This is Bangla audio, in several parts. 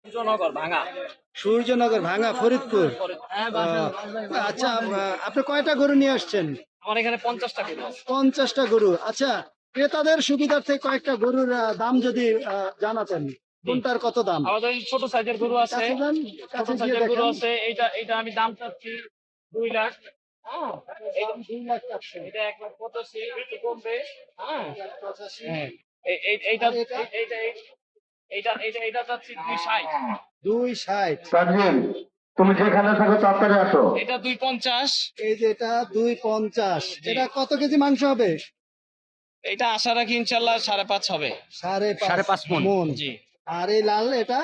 সূর্যনগর ভাঙা। সূর্যনগর ভাঙা, ফরিদপুর। আচ্ছা, আপনি কয়টা গরু নিয়ে আসছেন? আমার এখানে 50টা গরু আছে। 50টা গরু। আচ্ছা, ক্রেতাদের সুবিধার্থে কয়েকটা গরুর দাম যদি জানাতেন, কোনটার কত দাম? আমাদের ছোট সাইজের গরু আছে, কাছে যান, ছোট কাছে গিয়ে সাইজের গরু দেখেন। আছে। এটা আমি দাম চাচ্ছি 2 লাখ। হ্যাঁ, দাম 2 লাখ চাচ্ছেন। এটা 1,85,000 একটু কমবে। হ্যাঁ, 85। হ্যাঁ, এইটা আর এটা এইটা এইটা চাচ্ছি 260। 260। তানভীর, তুমি যেখানে থাকো তাড়াতাড়ি আসো। এটা 250। এই যে এটা 250। এটা কত কেজি মাংস হবে? এটা আশা রাখি ইনশাল্লাহ 5.5 হবে। 5.5 মণ। জি। আর এই লাল এটা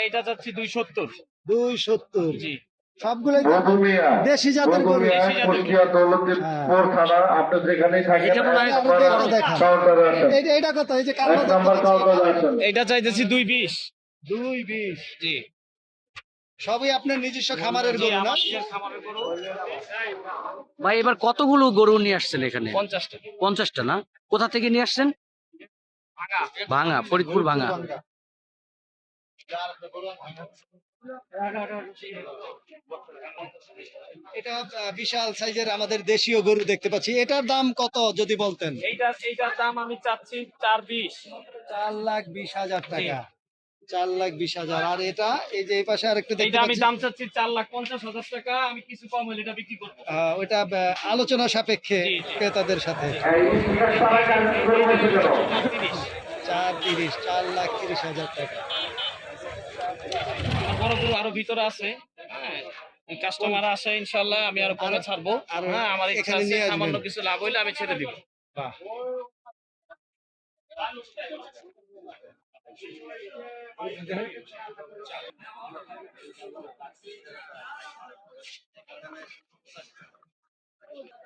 এটা চাচ্ছি 270। 270। জি। সবগুলোই মধুমিয়া, দেশি জাতের গরু। মধুমিয়া, দেশি জাতের কুষ্টিয়া দৌলতদিনপুর থানা, আপনি যেখানেই থাকেন এটা মনে হয় এটা আরো দেখতে দেখান। কাউন্টারে আসেন। এটা কত? এই যে 1 কালো নাম্বার কাউন্টারে আসেন। এটা চাইতেছি 220। 220। জি। সবই আপনার নিজস্ব খামারের জি, গরু না? আমার নিজের খামারের গরু। ভাই এবার কতগুলো গরু নিয়ে আসছেন এখানে? 50টা। 50টা না? কোথা থেকে নিয়ে আসছেন? ভাঙা। ভাঙা, ফরিদপুর ভাঙা। এটা বিশাল সাইজের আমাদের দেশীয় গরু দেখতে পাচ্ছি। এটার দাম কত যদি বলতেন? এইটার দাম আমি চাচ্ছি 420। 4,20,000 টাকা। 4,20,000। আর এটা এই যে এই পাশে আরেকটা দেখতে এইটা আমি পাচ্ছি, দাম চাচ্ছি 4,50,000 টাকা। আমি কিছু কম হলে এটা বিক্রি করবো। ওইটা আলোচনা সাপেক্ষে জি, জি। ক্রেতাদের সাথে। এই ইতিহাস তারা গাড়ি করে বসে গেল। 430। 4,30, 4,30,000 টাকা। আমার বড় গরু আরো ভিতরে আছে। হ্যাঁ, কাস্টমার আসে ইনশাল্লাহ আমি আরো কমে ছাড়বো। আর হ্যাঁ, আমার ইচ্ছা এখানে আছে নিয়ে আসবেন। সামান্য কিছু লাভ হইলে আমি ছেড়ে দিব। বাহ।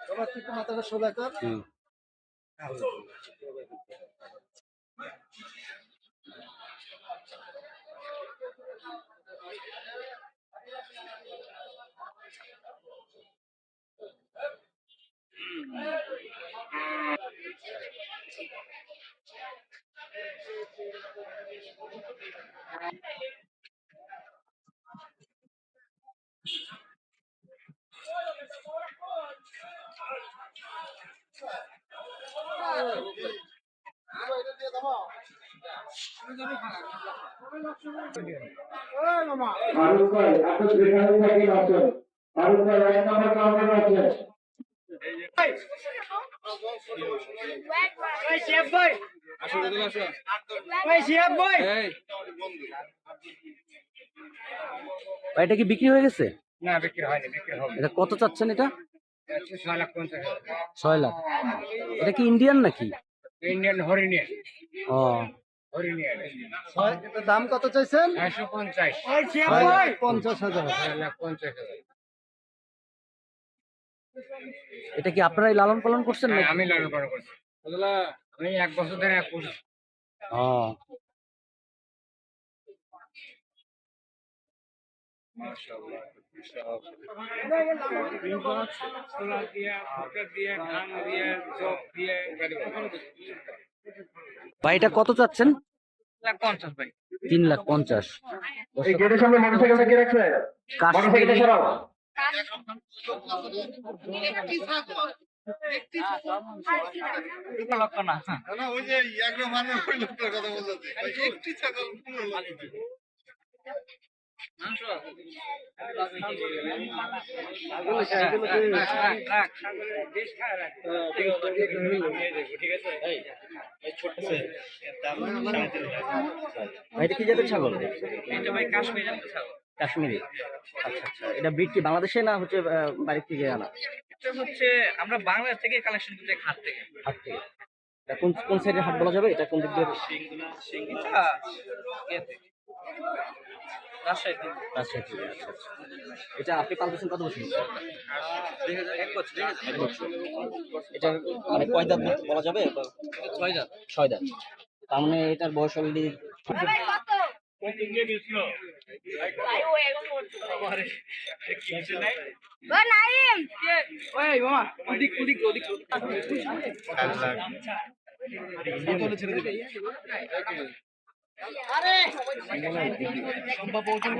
তোমার কি মাথাটা সোজা কর। ফারুক ভাই, আপনি যেখানে থাকেন আসেন। ফারুক ভাই, 1 নাম্বার কাউন্টারে আছে। ভাই এটা কি বিক্রি হয়ে গেছে? না, বিক্রি হয়নি, বিক্রি হবে। এটা কত চাচ্ছেন এটা? 6,50,000। 6 লাখ। এটা কি ইন্ডিয়ান নাকি? ইন্ডিয়ান হরিণের। ও, হরিণের। এটার দাম কত চাইছেন? 650। 50,000। 6,50,000। এটা কি আপনারাই লালন পালন করছেন হ্যাঁ, নাকি? আমি লালন পালন করছি। আমি 1 বছর ধরে করছি। ও, সোলার দিয়ে, মোটর দিয়ে, ধান দিয়ে, জব দিয়ে, ভাই এটা কত চাচ্ছেন? 1,50,000 ভাই। 3,50,000। এই গেটের সামনে মোটরসাইকেলটা কে রাখছে? মোটরসাইকেলটা কাশ্মীরি সরাও। লক্ষ না। ওই যে এগ্রো মানে ওই লোকটার কথা বলতে একটি ছাগল পুরো ভাই এটা কি জাতের ছাগল? এটা ভাই কাশ্মীর ছাগল। কাশ্মীরি। আচ্ছা আচ্ছা, এটা ব্রিড কি বাংলাদেশে না হচ্ছে বাড়ি থেকে আনা? এটা হচ্ছে আমরা বাংলাদেশ থেকে কালেকশন করতে হাট থেকে। হাট থেকে। এটা কোন কোন সাইডের হাট বলা যাবে? এটা কোন দিক দিয়ে? সিংটা ইয়েতে, রাজশাহী থেকে। রাজশাহী থেকে। আচ্ছা আচ্ছা। এটা আপনি পালতেছেন কত বছর? 1 বছর। 1 বছর। এটা মানে কয় দাঁত বলা যাবে? 6 দাঁত। 6 দাঁত। তার মানে এটার বয়স অলরেডি সম্ভব ওজন